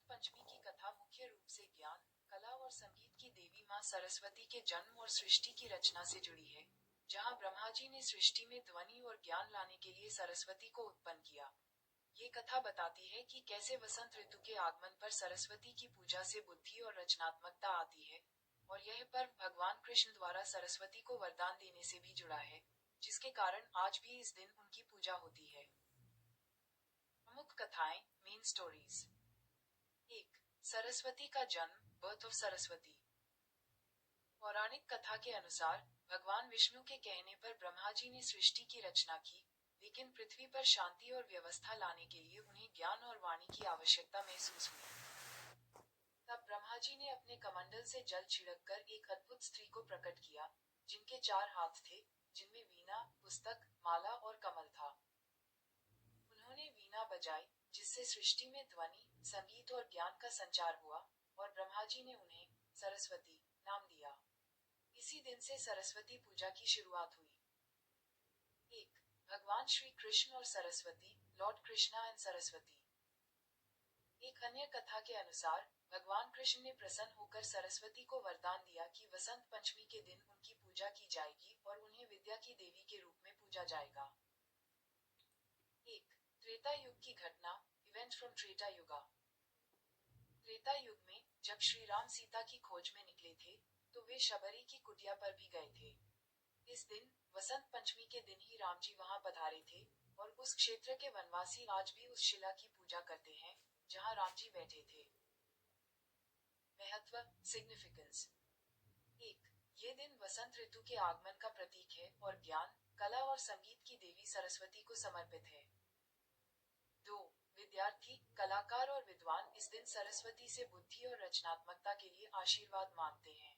पंचमी की कथा मुख्य रूप से ज्ञान, कला और संगीत की देवी मां सरस्वती के जन्म और सृष्टि की रचना से जुड़ी है, जहां ब्रह्मा जी ने सृष्टि में ध्वनि और ज्ञान लाने के लिए सरस्वती को उत्पन्न किया। ये कथा बताती है कि कैसे वसंत ऋतु के आगमन पर सरस्वती की पूजा से बुद्धि और रचनात्मकता आती है, और यह पर्व भगवान कृष्ण द्वारा सरस्वती को वरदान देने से भी जुड़ा है, जिसके कारण आज भी इस दिन उनकी पूजा होती है। प्रमुख कथाएं, मेन स्टोरीज। 1. सरस्वती का जन्म, बर्थ ऑफ सरस्वती। पौराणिक कथा के अनुसार भगवान विष्णु के कहने पर ब्रह्मा जी ने सृष्टि की रचना की, लेकिन पृथ्वी पर शांति और व्यवस्था लाने के लिए उन्हें ज्ञान और वाणी की आवश्यकता महसूस हुई। तब ब्रह्मा जी ने अपने कमंडल से जल छिड़ककर एक अद्भुत स्त्री को प्रकट किया, जिनके 4 हाथ थे, जिनमें वीणा, पुस्तक, माला और कमल था। उन्होंने वीणा बजाई, जिससे सृष्टि में ध्वनि, संगीत और ज्ञान का संचार हुआ, और ब्रह्मा जी ने उन्हें सरस्वती नाम दिया। इसी दिन से सरस्वती पूजा की शुरुआत हुई। 1. भगवान श्री कृष्ण और सरस्वती, लॉर्ड कृष्णा एंड सरस्वती। एक अन्य कथा के अनुसार भगवान कृष्ण ने प्रसन्न होकर सरस्वती को वरदान दिया कि वसंत पंचमी के दिन उनकी पूजा की जाएगी और उन्हें विद्या की देवी के रूप में पूजा जाएगा। 1. त्रेता युग की घटना, इवेंट फ्रॉम त्रेता युगा। त्रेता युग में जब श्री राम सीता की खोज में निकले थे, तो वे शबरी की कुटिया पर भी गए थे। इस दिन, वसंत पंचमी के दिन ही राम जी वहां पधारे थे, और उस क्षेत्र के वनवासी आज भी उस शिला की पूजा करते हैं, जहां राम जी बैठे थे। महत्व, सिग्निफिकेंस। 1. ये दिन वसंत ऋतु के आगमन का प्रतीक है और ज्ञान, कला और संगीत की देवी सरस्वती को समर्पित है। 2. विद्यार्थी, कलाकार और विद्वान इस दिन सरस्वती से बुद्धि और रचनात्मकता के लिए आशीर्वाद मांगते हैं।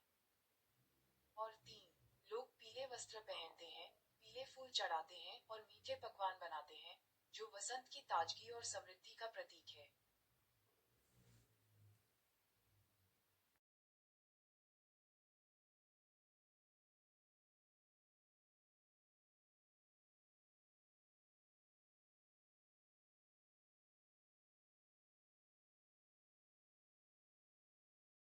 और 3. लोग पीले वस्त्र पहनते हैं, पीले फूल चढ़ाते हैं और मीठे पकवान बनाते हैं, जो वसंत की ताजगी और समृद्धि का प्रतीक है।